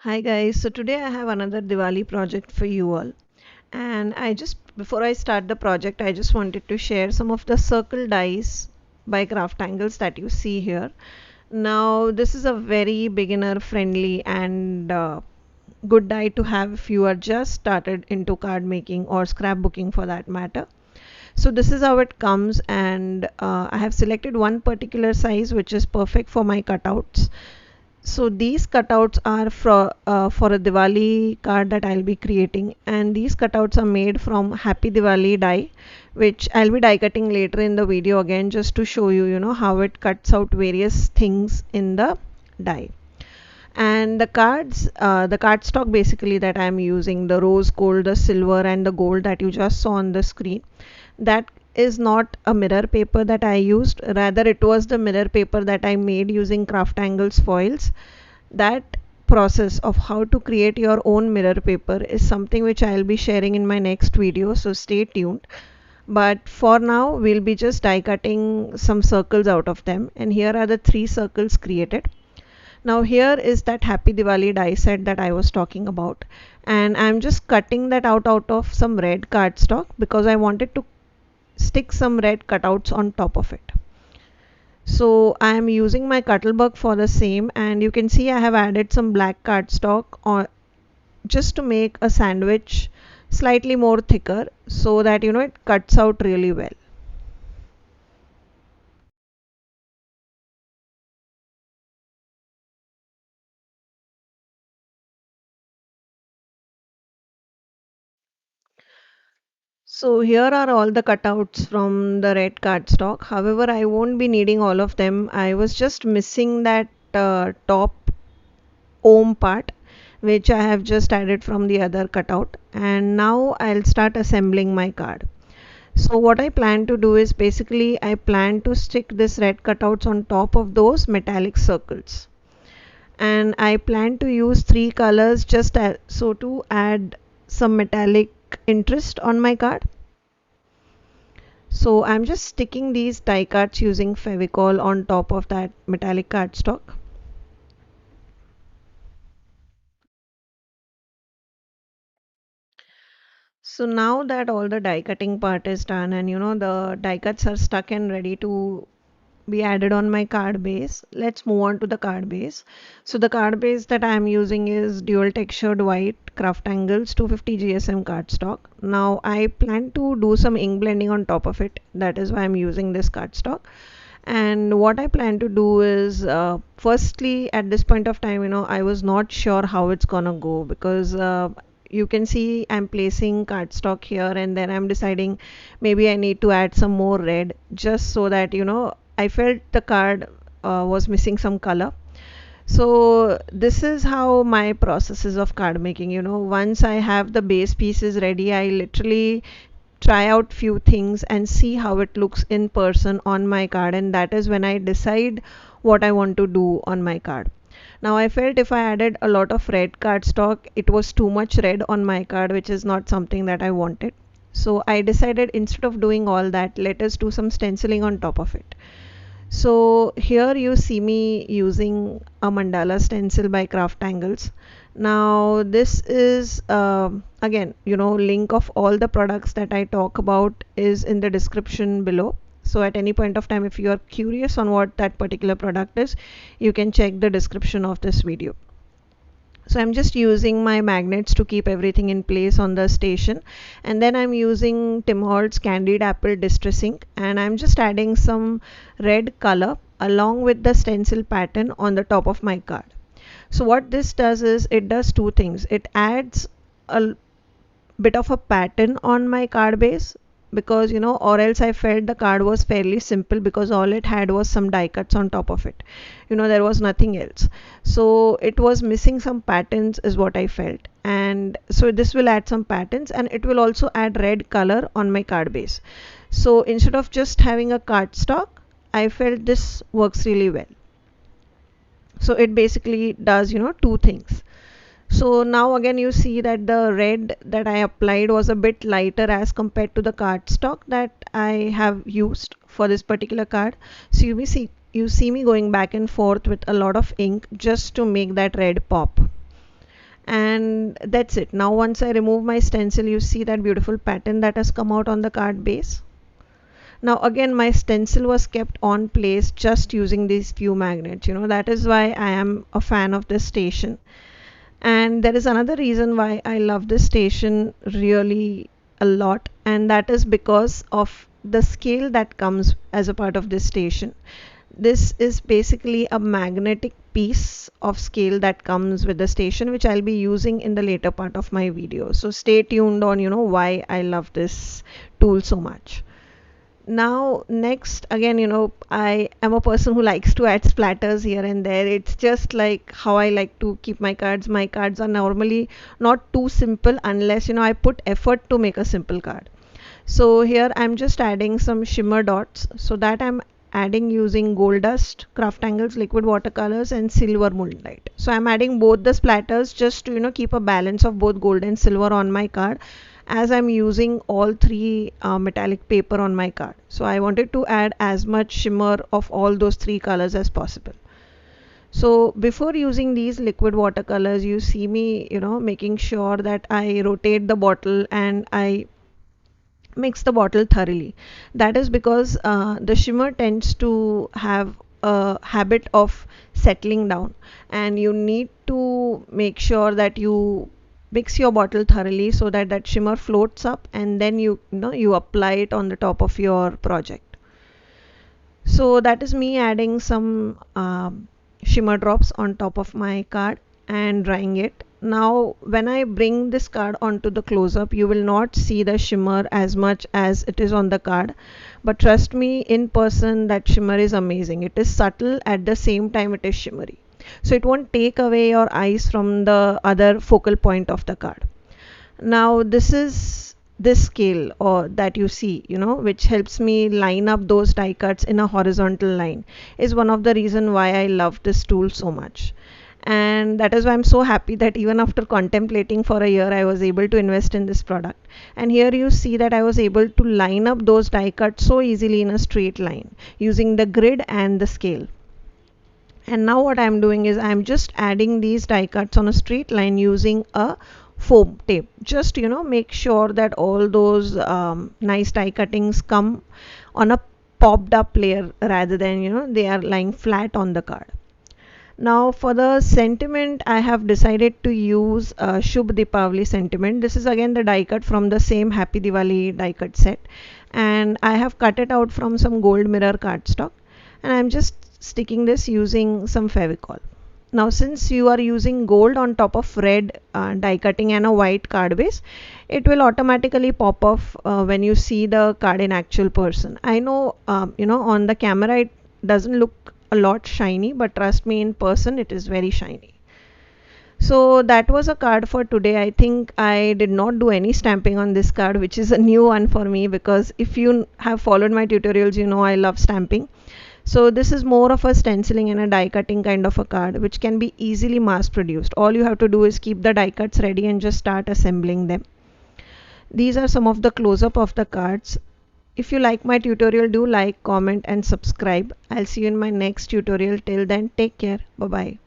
Hi guys, so today I have another Diwali project for you all. And before I start the project, I just wanted to share some of the circle dies by craft angles that you see here. Now, this is a very beginner friendly and good die to have if you are just started into card making or scrapbooking for that matter. So this is how it comes, and I have selected one particular size which is perfect for my cutouts. So these cutouts are for a Diwali card that I'll be creating, and these cutouts are made from Happy Diwali die, which I'll be die cutting later in the video again just to show you, how it cuts out various things in the die. And the cardstock basically that I'm using, the rose gold, the silver, and the gold that you just saw on the screen, that is not a mirror paper that I used. Rather, it was the mirror paper that I made using Craft Angles foils. That process of how to create your own mirror paper is something which I'll be sharing in my next video, so stay tuned. But for now, we'll be just die cutting some circles out of them, and here are the three circles created. Now here is that Happy Diwali die set that I was talking about, and I'm just cutting that out of some red cardstock because I wanted to stick some red cutouts on top of it. So I am using my Cuttlebug for the same, and you can see I have added some black cardstock on just to make a sandwich slightly more thicker so that it cuts out really well. So here are all the cutouts from the red cardstock. However, I won't be needing all of them. I was just missing that top ohm part, which I have just added from the other cutout. And now I'll start assembling my card. So what I plan to do is basically I plan to stick this red cutouts on top of those metallic circles. And I plan to use three colors so to add some metallic interest on my card. So I'm just sticking these die cuts using Fevicol on top of that metallic cardstock. So now that all the die cutting part is done and the die cuts are stuck and ready to be added on my card base, let's move on to the card base. So the card base that I am using is dual textured white craft angles 250 GSM cardstock. Now I plan to do some ink blending on top of it. That is why I'm using this cardstock. And what I plan to do is, firstly, at this point of time, I was not sure how it's gonna go because you can see I'm placing cardstock here and then I'm deciding maybe I need to add some more red just so that I felt the card was missing some color. So this is how my process is of card making. Once I have the base pieces ready, I literally try out few things and see how it looks in person on my card, and that is when I decide what I want to do on my card. Now I felt if I added a lot of red cardstock, it was too much red on my card, which is not something that I wanted. So I decided instead of doing all that, let us do some stenciling on top of it. So here you see me using a mandala stencil by Craft Angles. Now this is again, link of all the products that I talk about is in the description below. So at any point of time, if you are curious on what that particular product is, you can check the description of this video. So I'm just using my magnets to keep everything in place on the station, and then I'm using Tim Holtz Candied Apple Distress Ink, and I'm just adding some red color along with the stencil pattern on the top of my card. So what this does is it does two things. It adds a bit of a pattern on my card base because or else I felt the card was fairly simple because all it had was some die cuts on top of it. There was nothing else, so it was missing some patterns is what I felt. And so this will add some patterns and it will also add red color on my card base. So instead of just having a cardstock, I felt this works really well. So it basically does two things. So now again you see that the red that I applied was a bit lighter as compared to the cardstock that I have used for this particular card. So you see me going back and forth with a lot of ink just to make that red pop. And that's it. Now once I remove my stencil, you see that beautiful pattern that has come out on the card base. Now again, my stencil was kept on place just using these few magnets. That is why I am a fan of this station. And there is another reason why I love this station really a lot, and that is because of the scale that comes as a part of this station. This is basically a magnetic piece of scale that comes with the station, which I'll be using in the later part of my video. So stay tuned on, why I love this tool so much. Now next, again, I am a person who likes to add splatters here and there. It's just like how I like to keep my cards. My cards are normally not too simple unless I put effort to make a simple card. So here I'm just adding some shimmer dots, so that I'm adding using gold dust, craft angles, liquid watercolors, and silver moonlight. So I'm adding both the splatters just to keep a balance of both gold and silver on my card, as I'm using all three metallic paper on my card. So I wanted to add as much shimmer of all those three colors as possible. So before using these liquid watercolors, you see me making sure that I rotate the bottle and I mix the bottle thoroughly. That is because the shimmer tends to have a habit of settling down, and you need to make sure that you mix your bottle thoroughly so that that shimmer floats up, and then you apply it on the top of your project. So that is me adding some shimmer drops on top of my card and drying it. Now when I bring this card onto the close-up, you will not see the shimmer as much as it is on the card, but trust me, in person that shimmer is amazing. It is subtle, at the same time it is shimmery, so it won't take away your eyes from the other focal point of the card. Now this scale or that you see, which helps me line up those die cuts in a horizontal line, is one of the reason why I love this tool so much. And that is why I'm so happy that even after contemplating for a year, I was able to invest in this product. And here you see that I was able to line up those die cuts so easily in a straight line using the grid and the scale. And now what I'm doing is I'm just adding these die cuts on a straight line using a foam tape, just make sure that all those nice die cuttings come on a popped up layer rather than they are lying flat on the card. Now for the sentiment, I have decided to use Shubh Deepavali sentiment. This is again the die cut from the same Happy Diwali die cut set, and I have cut it out from some gold mirror cardstock, and I'm just sticking this using some Fevicol. Now since you are using gold on top of red die cutting and a white card base, it will automatically pop off when you see the card in actual person. I know on the camera it doesn't look a lot shiny, but trust me, in person it is very shiny. So that was a card for today. I think I did not do any stamping on this card, which is a new one for me, because if you have followed my tutorials, I love stamping. So this is more of a stenciling and a die cutting kind of a card, which can be easily mass produced. All you have to do is keep the die cuts ready and just start assembling them. These are some of the close-up of the cards. If you like my tutorial, do like, comment and subscribe. I'll see you in my next tutorial. Till then, take care. Bye bye.